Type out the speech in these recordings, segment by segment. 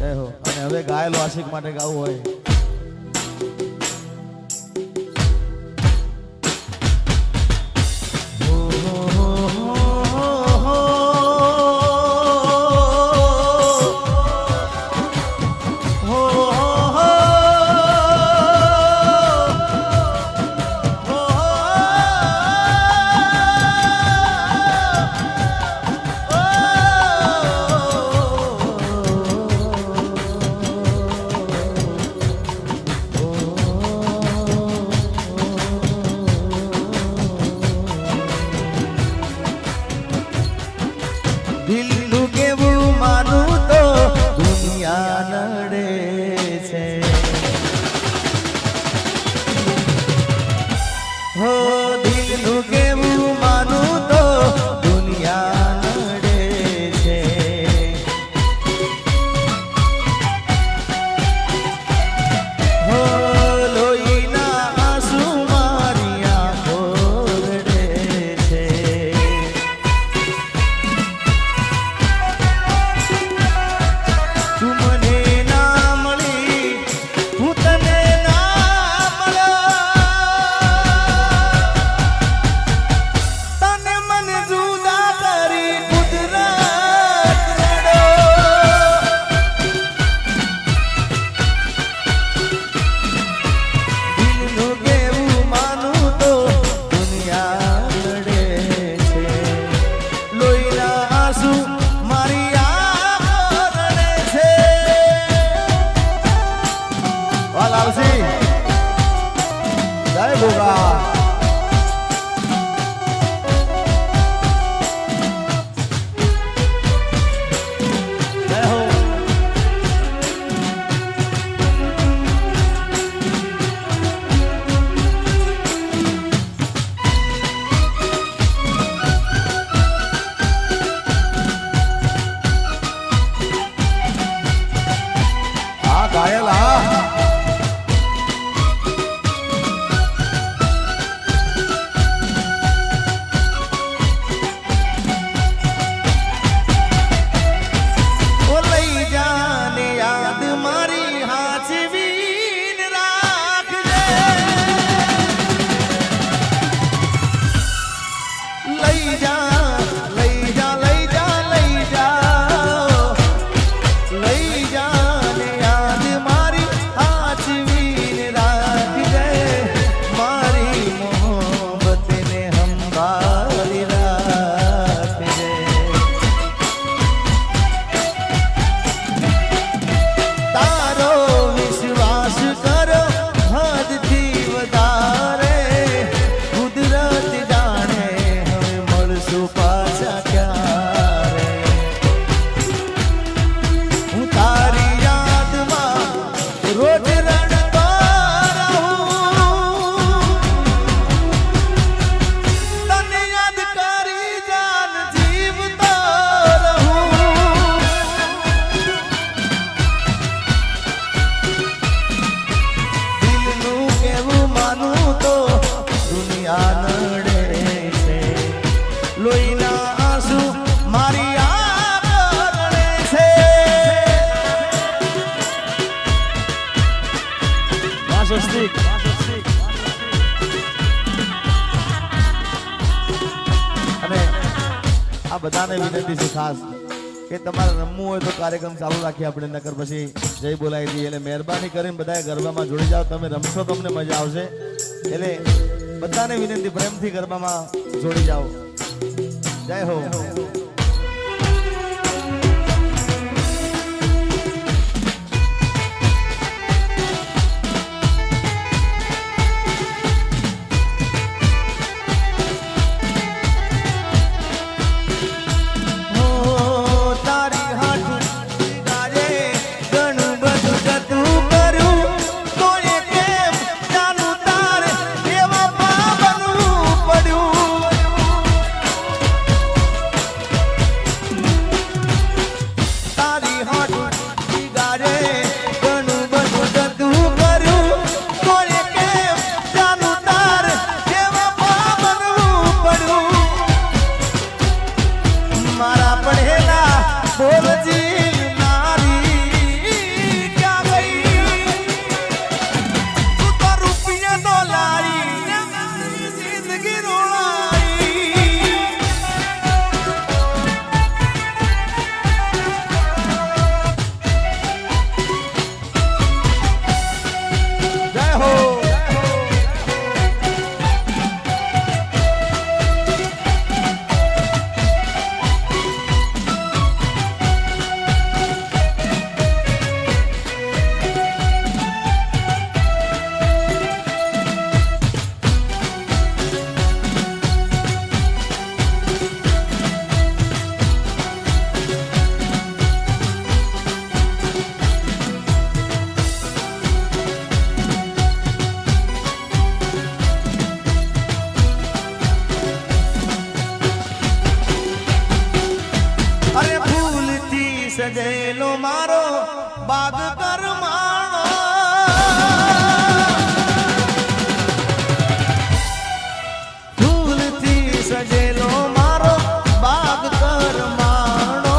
અને હવે ગાયેલો આશિક માટે ગાવું હોય જય ભોગા બધાને વિનંતી છે ખાસ કે તમારે રમવું હોય તો કાર્યક્રમ ચાલુ રાખીએ આપણે નકર પછી જય બોલાવી દઈએ એટલે મહેરબાની કરીને બધાએ ગરબામાં જોડી જાઓ તમે રમશો તમને મજા આવશે એટલે બધાને વિનંતી પ્રેમથી ગરબામાં જોડી જાઓ જય હો સજેલો મારો બાગ કરમાણો ફૂલથી સજેલો મારો બાગ કરમાણો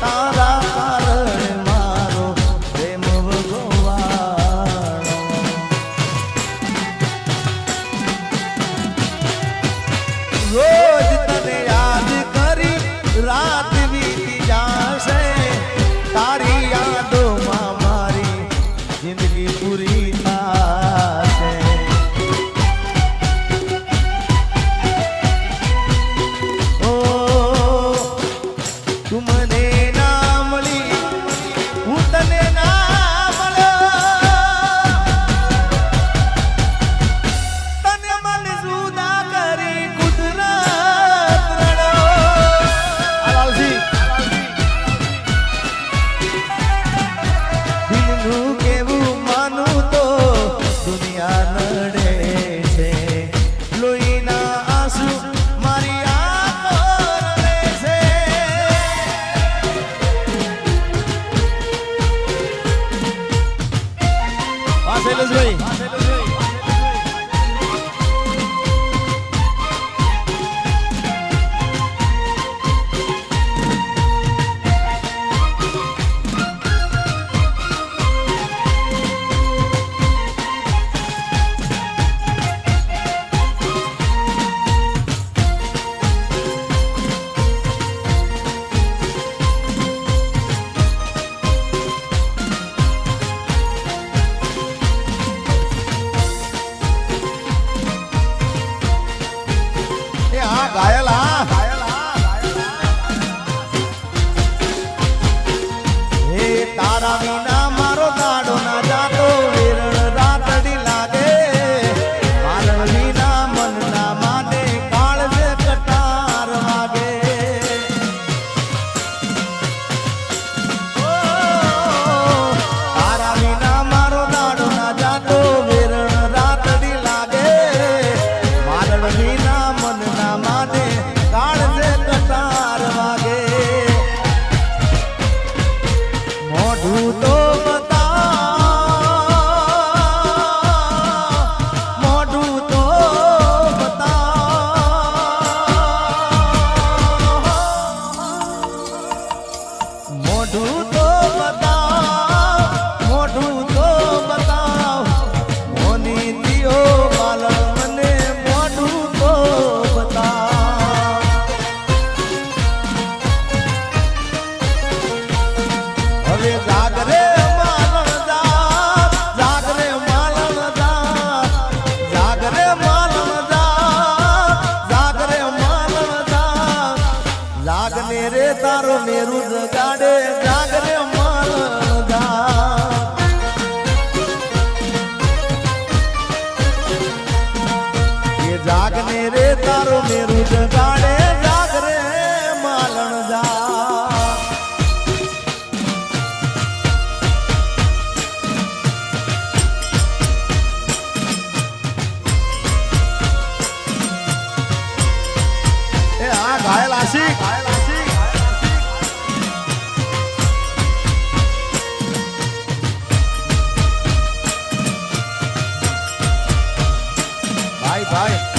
તારા કારણે મારો પ્રેમ ભગવાન રોજ તને યાદ કરી રાત વીતી જાશે તારી યાદોમાં મારી જિંદગી પૂરી થાશે ઓ તું મને ના મળી હું તને ના મળ્યો તને મને જુદા કરી કુદરત રડો દિલનું કેવું માનું તો દુનિયા નડે છે લોહીના આંસુ મારી આંખો રડે છે વાહ શૈલેષભાઈ એ હા ઘાયલ હે તારા વિના મારો દાડો ના જાતો વેરણ રાતડી લાગે મારણ વિના મન ના માને કાળજે કટાર વાગે ઓ તારા વિના મારો દાડો ના જાતો વેરણ રાતડી લાગે મારણ વિના મન ના માને કાળજે કટાર વાગે મોઢું તો બતાવ મોઢું તો બતાવ મોઢું તો બતાવ મોઢું તો બતાવ મોની દિયો બાલણ મને મોઢું તો બતાવ હવે જાગરે માલણ જાગરે માલણ જાગરે માલણ જાગરે માલણ જાગને રે તારો મેરુ જગાડે જાગરે માલણ એ જાગને રે તારો મેરુ જગાડે જાગરે માલણ એ હા ઘાયલ આશિક ભાઈ ભાઈ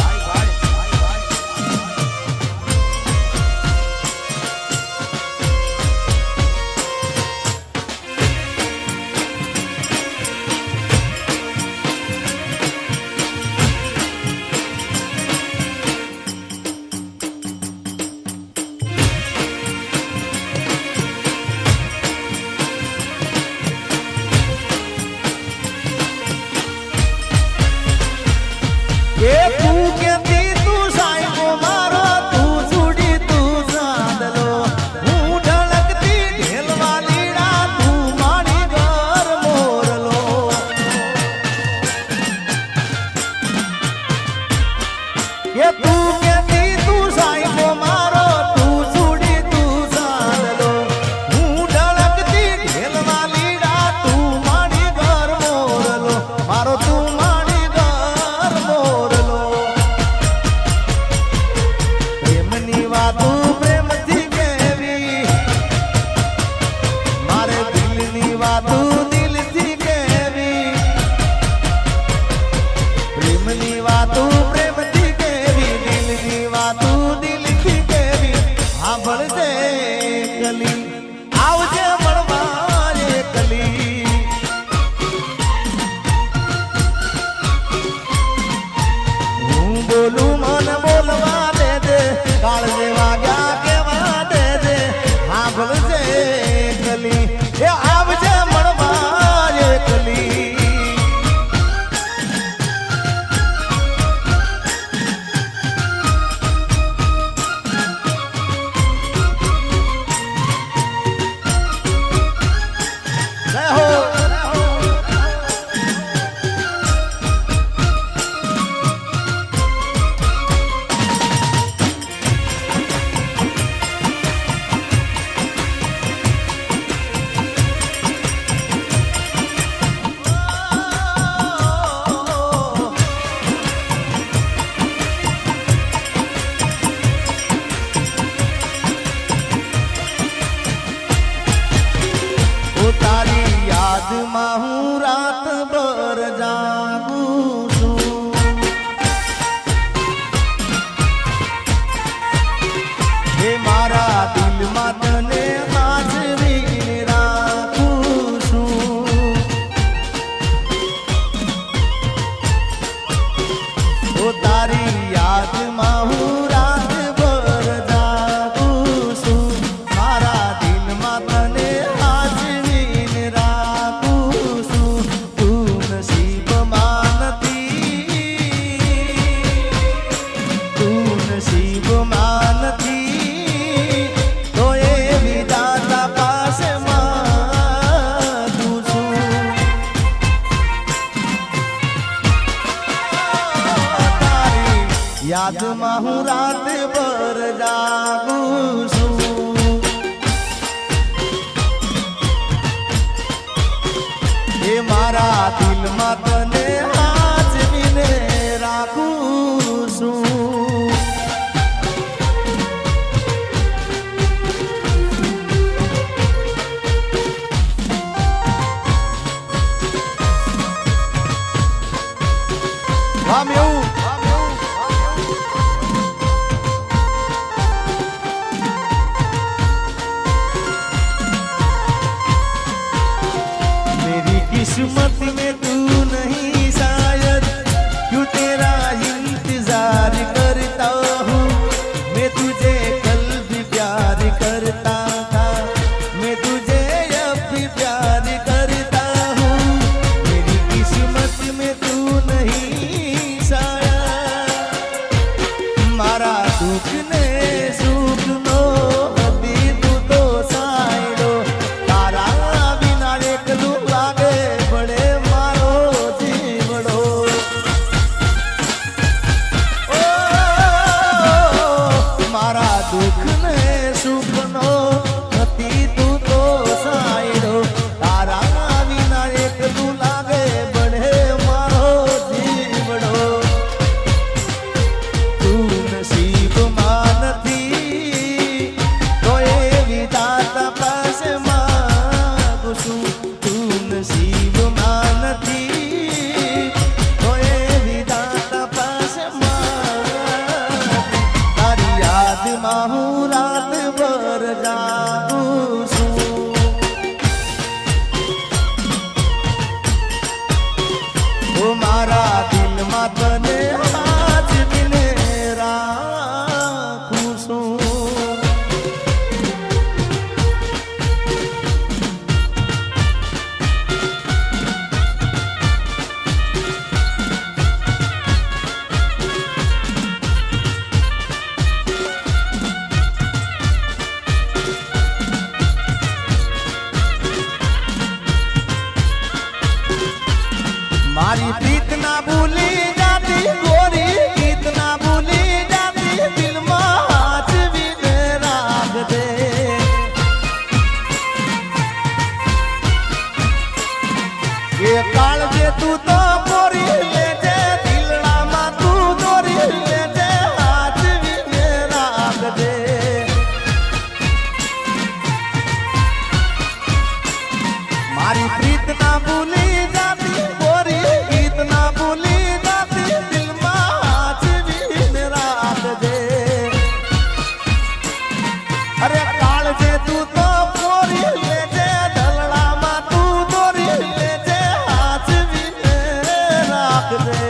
તારી યાદમાં હું રાતભર જાગું છું. હે મારા દિલમાં તને હાજરી રાખું છું. ઓ તારી યાદમાં હું રાતભર જાગું છું. મારા દિલમાં તને હાજરી રાખું છું. તું નસીબમાં નથી, તું નસીબમાં નથી, તો એ વિધાતા પાસે માંગું છું. તારી યાદમાં હું રાતભર જાગું છું. એ મારા દિલમાં તને હાજરીને રાખું છું. રામ એવું मेरी किस्मत में तू नहीं शायद, क्यों तेरा इंतजार करता हूँ. मैं तुझे कल भी प्यार करता था, मैं तुझे अब भी प्यार करता हूँ. मेरी किस्मत में तू नहीं शायद, मारा दुख ने सुख नो હતી તું તો સાયડો. તારા વિના એકલું લાગે પડે મારો જીવડો. ઓ મારા દુઃખ ને સુખ નો હતી તું તો સાયડો. તારા વિના એકલું લાગે પડે મારો જીવડો. તું નસીબમાં નથી, તો એ વિધાતા પાસે માંગું છું. તું નસીબમાં નથી, તો એ વિધાતા પાસે માંગું. તારી યાદમાં હું રાતભર જાગું છું. ઓ મારા દિલમાં તને હાજરીને રાખું છું. મારી પ્રીત ના ભૂલી જાતી ગોરી, ગીત ના ભૂલી જાતી, દિલમાં હાજવીને રાખજે. એ કાળજે તું તો પોરી લેજે, દિલડામાં તું દોરી લેજે, હાજવીને રાખજે. મારી પ્રીત ના ભૂલી જાતી ગોરી, ગીત ના ભૂલી જાતી, દિલમાં હાજવીને રાખજે. અરે કાળજે તું તો પોરી લેજે, ઢલડામાં તું દોરી લેજે, હાજવીને રાખજે.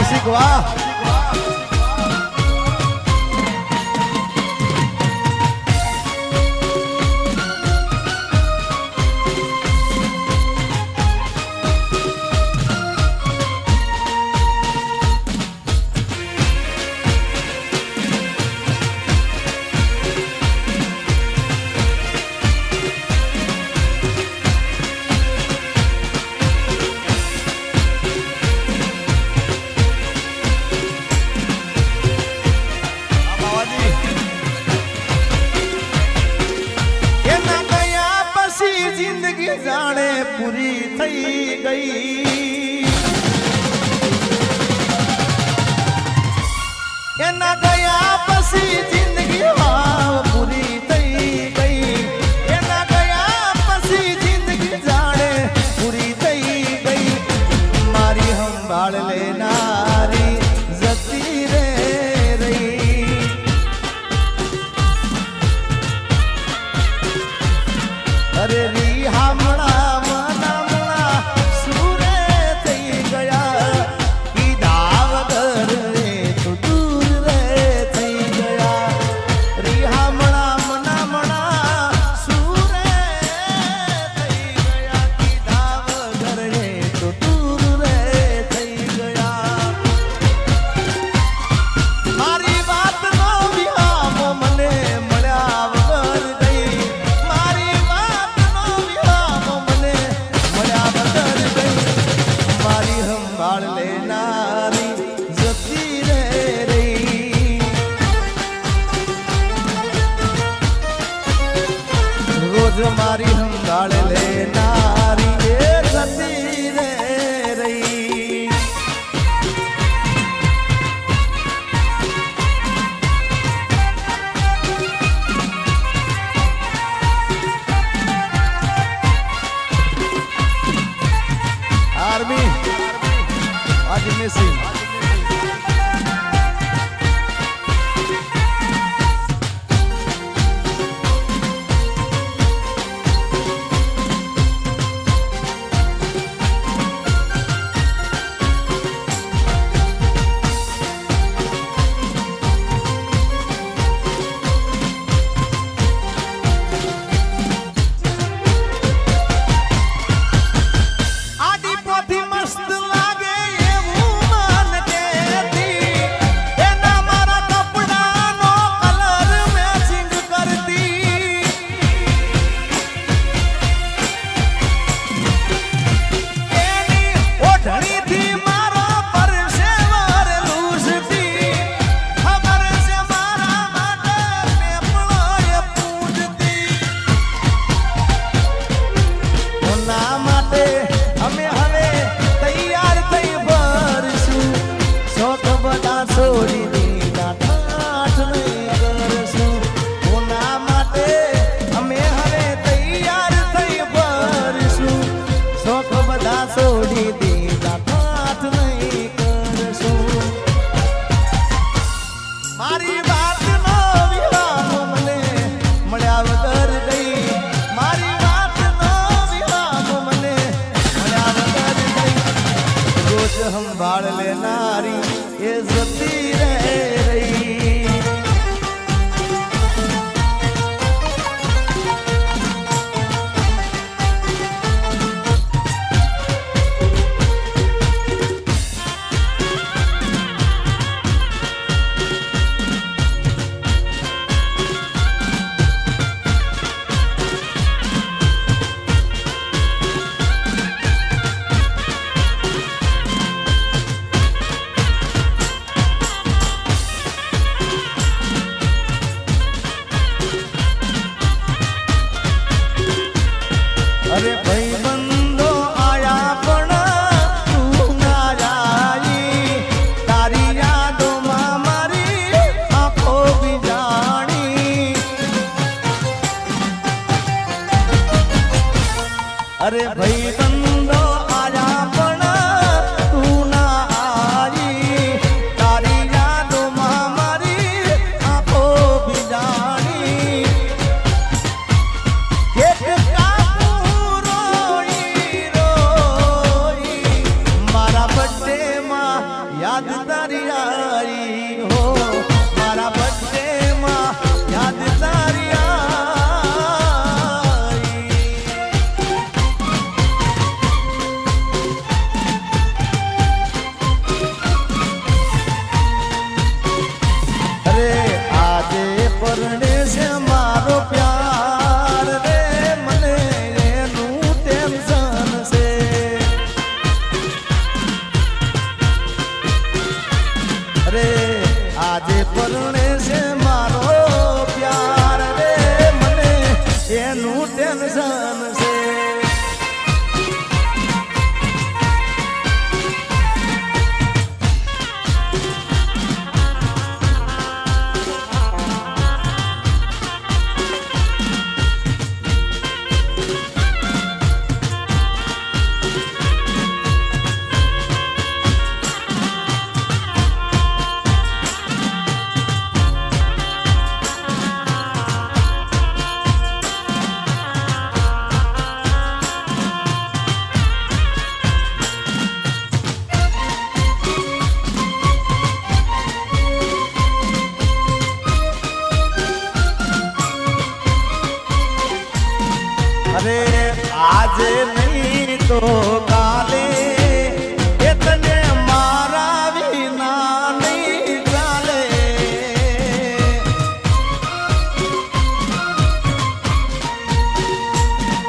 આશિક વાહ. જાણે પૂરી થઈ ગઈ એના ગયા પછી જિંદગી પૂરી થઈ ગઈ એના ગયા પછી જિંદગી જાણે પૂરી થઈ ગઈ મારી સંભાળ લેનારી જતી રે રહી અરે મારી સંભાળ લેનારી એ જતી રે રહી આર્મી આજે મેસી સંભાળ લેનારી એ જતી રે રહી યાદ તારી આવી હો મારા બર્થડે માં યાદ તારી આવી અરે આજે પરણે છે મારો પ્યાર રે મને એનું ટેન્શન છે રે આજે પરણે છે મારો પ્યાર રે મને એનું ટેન્શન છે અરે આજે નહીં તો કાલે એ તને મારા વિના નહીં ચાલે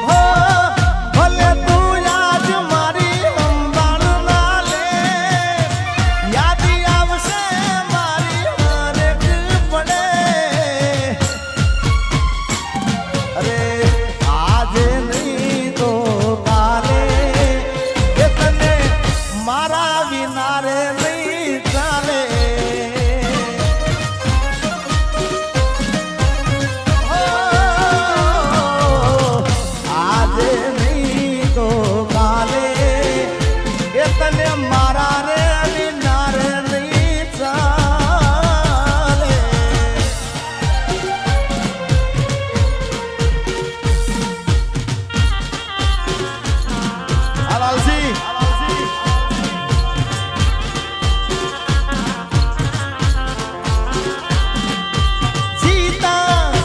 હો ભલે તું આજ મારી સંભાળ ના લે યાદ આવશે મારી હરેક પડે અરે આજે નહીં તો કાલે એ તને મારા વિના રે નહીં ચાલે આજે નહીં તો કાલે એ તને મારા રે વિના રે નહીં ચાલે Alalsi जीता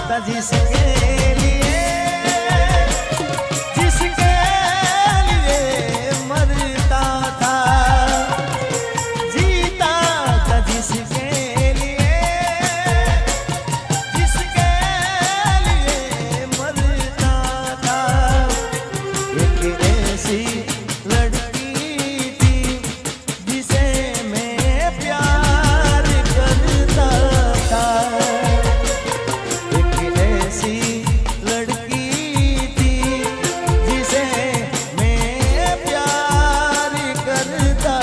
था जिसके लिए मरता था जीता था जिसके लिए मरता था एक ऐसी लड़की थी जिसे मैं प्यार करता था एक ऐसी लड़की थी जिसे मैं प्यार करता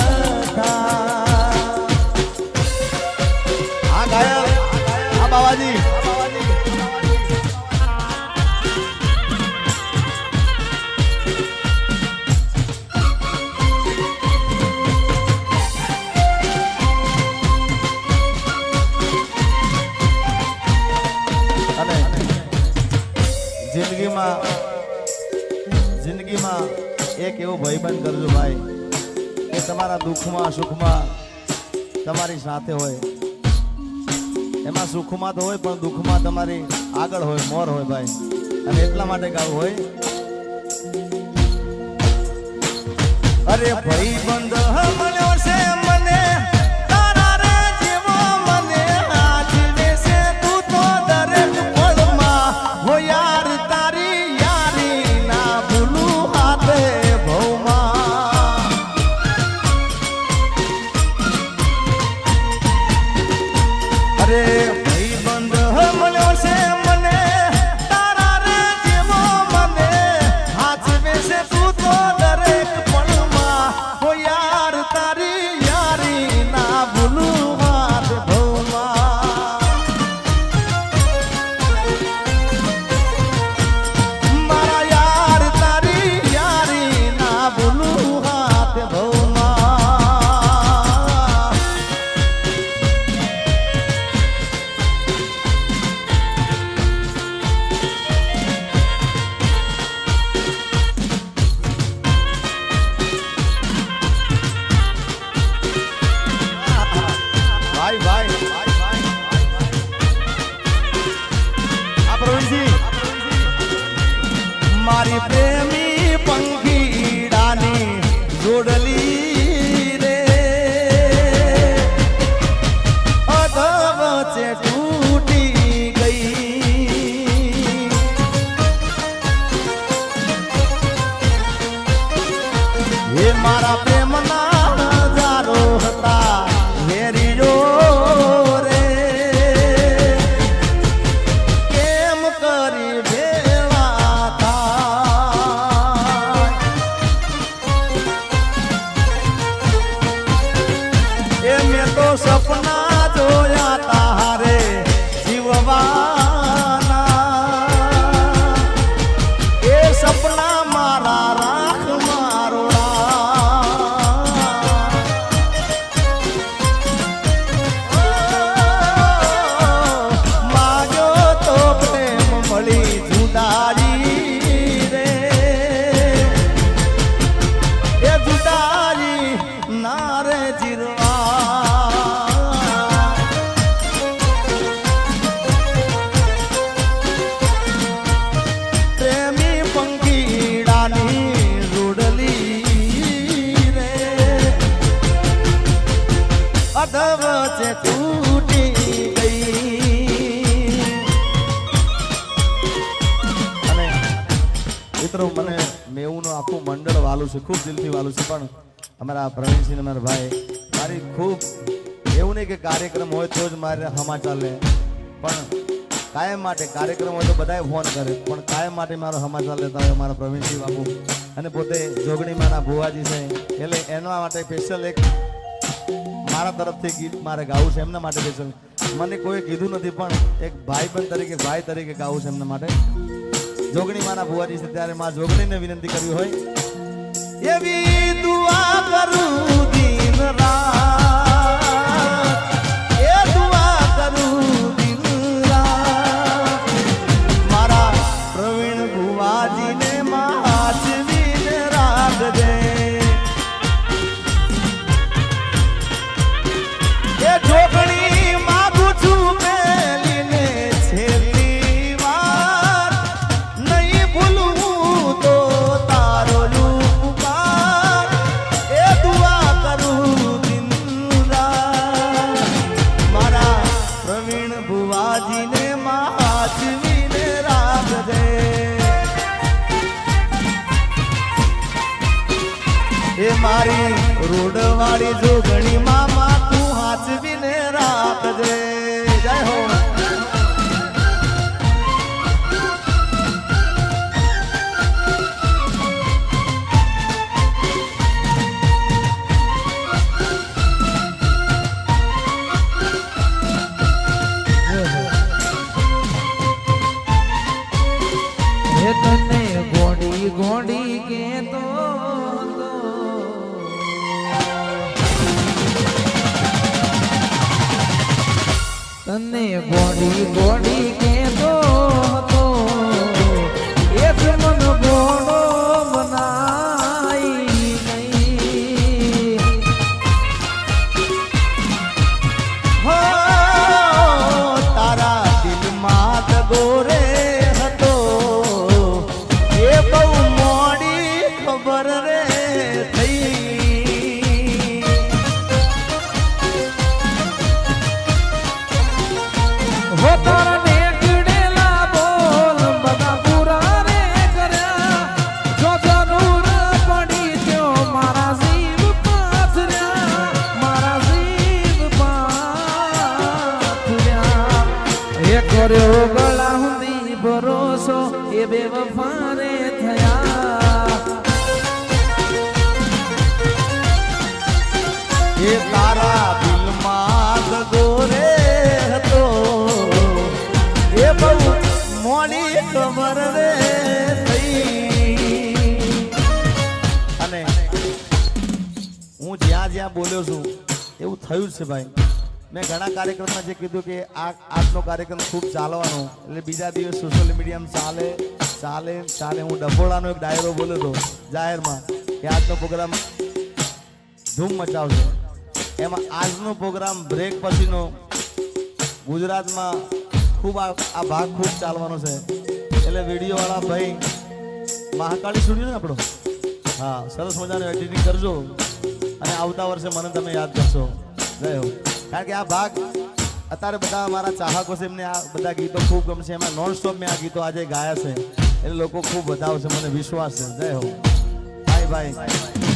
था हाँ गायक हाँ बाबाजी અને જિંદગીમાં એક એવો ભાઈબંધ કરજો ભાઈ કે તમારા દુઃખમાં સુખમાં તમારી સાથે હોય એમાં સુખમાં તો હોય પણ દુઃખમાં તમારી આગળ હોય મોર હોય ભાઈ અને એટલા માટે ગાવું હોય અરે ભાઈબંધ મળ્યો છે મને તારા રે જેવો મને આજને છે તું તો દરેક પળમાં હો યાર તારી યારી ના ભૂલું હાથે ભવમાં અરે ભાઈબંધ મળ્યો છે મને તારા રે જેવો મને હાથ બેસે તું તો દરેક પળમાં હો યાર તારી તો સપના જોયા તારે જીવવાના એ સપના મારા રાખ મારોડા માગ્યો તો પ્રેમ મળી જુદારી રે એ જુદારી ના રે જીરવા વચ્ચે તૂટી ગઈ. અને મિત્રો મને મેવુંનું આખું મંડળ વાલું છે, ખૂબ દિલથી વાલું છે, પણ અમારા પ્રવીણસિંહ અમારા ભાઈ મારી ખૂબ એવું નહીં કે કાર્યક્રમ હોય તો જ મારે હમા ચાલે, પણ કાયમ માટે કાર્યક્રમ હોય તો બધાએ ફોન કરે, પણ કાયમ માટે મારો સમાચાર લેતા હોય મારા પ્રવીણસિંહ બાબુ અને પોતે જોગણીમાંના ભુવાજી છે, એટલે એના માટે સ્પેશિયલ એક મારા તરફથી ગીત મારે ગાવું છે એમના માટે સ્પેશિયલ. મને કોઈ કીધું નથી, પણ એક ભાઈ તરીકે ગાવું છે એમના માટે. જોગણીમાંના ભુવાજી છે ત્યારે માં જોગણીને વિનંતી કરવી હોય એવી દુઆ કરું દિન રાત, એ દુઆ કરું દિન રાત મારા પ્રવીણ ભુવાજીને માચવીને રાખજે. એ જોગણી માગું છું પેલીને છેલ્લી વાર, નહીં ભૂલવું તો તારો ઉપકાર, એ દુઆ કરું દિન રાત મારા પ્રવીણ ભુવાજીને માચવીને રાખજે. એ મારી રોડવાળી જોગણી મામા તું હાચવીને રાખજે. જય હો. તને ગોડી ગોડી કેતો તને ગોડી ગોડી કેતો હતો એ જ મન ગોડો બનાઈ નહીં. હો તારા દિલમાં તગોરે હતો એ બહુ મોડી ખબર રે થઈ. હો તારા નેકડેલા બોલ બધા પૂરા રે કર્યા, જો જરૂર પડી ત્યો મારા જીવ પાથર્યા, મારા જીવ પાથર્યા. એ કર્યો ગળા હુંદી ભરોસો એ બેવફા રે થયા. એ તારા દિલમાં તગોરે હતો એ બહુ મોડી ખબર રે થઈ. અને હું જ્યાં જ્યાં બોલ્યો છું એવું થયું જ છે ભાઈ. મેં ઘણા કાર્યક્રમમાં જે કીધું કે આજનો કાર્યક્રમ ખૂબ ચાલવાનો, એટલે બીજા દિવસ સોશિયલ મીડિયામાં ચાલે ચાલે ચાલે. હું ડભોળાનો એક ડાયરો બોલ્યો હતો જાહેરમાં કે આજનો પ્રોગ્રામ ધૂમ મચાવશે. એમાં આજનો પ્રોગ્રામ બ્રેક પછીનો ગુજરાતમાં ખૂબ આ ભાગ ખૂબ ચાલવાનો છે. એટલે વિડીયોવાળા ભાઈ મહાકાળી સ્ટુડિયો ને આપણો, હા, સરસ મજાનું એડિટિંગ કરજો અને આવતા વર્ષે મને તમે યાદ કરશો. જય હો. કારણ કે આ ભાગ અત્યારે બધા મારા ચાહકો છે, એમને આ બધા ગીતો ખૂબ ગમશે. એમાં નોન સ્ટોપ મેં આ ગીતો આજે ગાયા છે એટલે લોકો ખૂબ વધાવશે, મને વિશ્વાસ છે. જય હો. Bye bye.